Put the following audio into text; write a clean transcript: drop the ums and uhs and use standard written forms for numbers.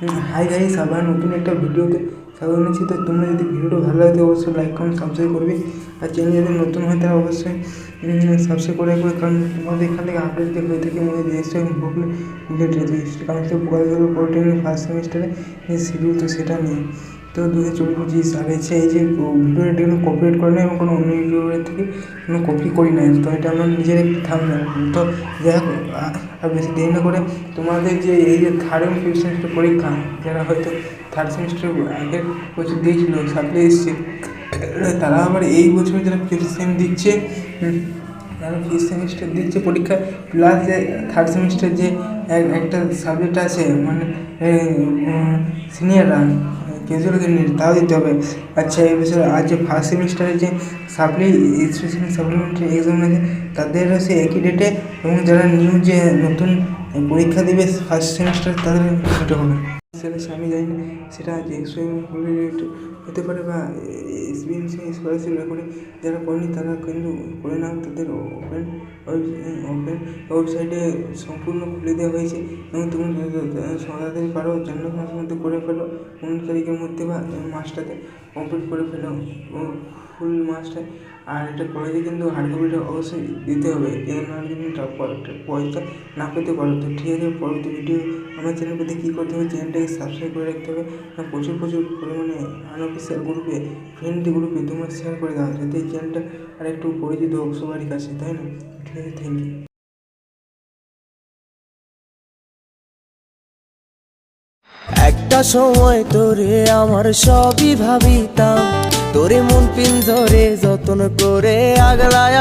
Hi guys, আবার নতুন একটা ভিডিওতে স্বাগত জানাচ্ছি। তো তোমরা যদি ভিডিওটা ভালো লাগে তো অবশ্যই লাইক কমেন্ট সাবস্ক্রাইব করবে, আর চ্যানেল যদি নতুন হয় তাহলে অবশ্যই সাবস্ক্রাইব করে রাখবে, কারণ তোমাদের এখান থেকে আপডেট যে হয়ে থাকে মানে রেজিস্ট্রেশন বুকলে রিলেটেড কারণ তো বলতে পলিটেকনিক ফার্স্ট সেমিস্টারে শিডিউল, তো সেটা নিয়ে তো 2024 আর এই যে ভিডিওটা কোনো কপিরাইট করে না এবং কোনো অন্য ইউটিউবের থেকে কোনো কপি করি না, তো এটা আমার নিজের একটি থাম্বনেল। তো যাই হোক, আর বেশি দেরি না করে তোমাদের যে এই যে থার্ড এবং ফিফথ সেমিস্টার পরীক্ষা, যারা হয়তো থার্ড সেমিস্টার আগের বছর দিয়েছিল সাপ্লাই এসছে, তারা আবার এই বছর যারা ফিফথ সেম দিচ্ছে, যারা ফিফথ সেমিস্টার দিচ্ছে পরীক্ষা, প্লাস যে থার্ড সেমিস্টার যে একটা সাবজেক্ট আছে মানে সিনিয়ররা ক্যাজুয়াল ক্যান্ডিডেট, তাও দিতে হবে। আচ্ছা, এই বছর আজ যে ফার্স্ট সেমিস্টারে যে স্পেশাল সাপ্লিমেন্টারি এক্সাম আছে তাদেরও সে একই ডেটে, এবং যারা নিউ যে নতুন পরীক্ষা দেবে ফার্স্ট সেমিস্টার তাদের সেটা হবে। সেটা আমি জানি না সেটা যে হতে পারে বা এক্সপিরিয়েন্স স্কলারশিপ করে যারা করেনি তারা কিন্তু করে নাও, তাদের ওপেন ওয়েবসাইটে সম্পূর্ণ খুলে দেওয়া হয়েছে এবং তুমি তাড়াতাড়ি পারো জানুয়ারি মাসের মধ্যে করে ফেলো, 15 তারিখের মধ্যে বা মাসটাতে কমপ্লিট করে ফেলো ফুল মাসটা। আর এটা কলেজে কিন্তু হার্ড কপিটা অবশ্যই দিতে হবে, এর নাহলে কিন্তু পয়সা না পেতে পারো। তো ঠিক আছে, পরবর্তী ভিডিও আমার চ্যানেল পেতে কী করতে হবে, চ্যানেলটাকে সাবস্ক্রাইব করে রাখতে হবে, প্রচুর পরিমাণে আনঅফিসিয়াল গ্রুপে ফ্রেন্ডলি গ্রুপে তোমরা শেয়ার করে দাও, যাতে এই চ্যানেলটা আর একটু পরিচিত হোক সবারই কাছে, তাই না? ঠিক আছে, থ্যাংক ইউ। একটা সময় তোরে আমার সবই ভাবিতাম, তোরে মন পিঞ্জরে যতন করে আগলায়া।